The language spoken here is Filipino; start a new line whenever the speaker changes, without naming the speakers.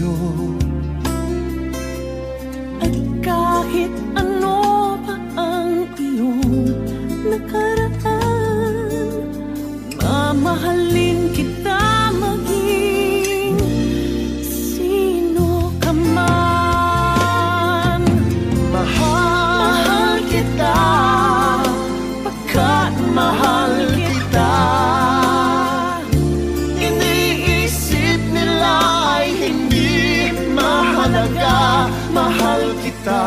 sa'yo.
At kahit ano pa ang iyong nakaraan, mamahalin kita maging sino ka man.
Mahal kita, pagkat mahal kita. Iniisip nila ay hindi mahalaga. Mahal kita,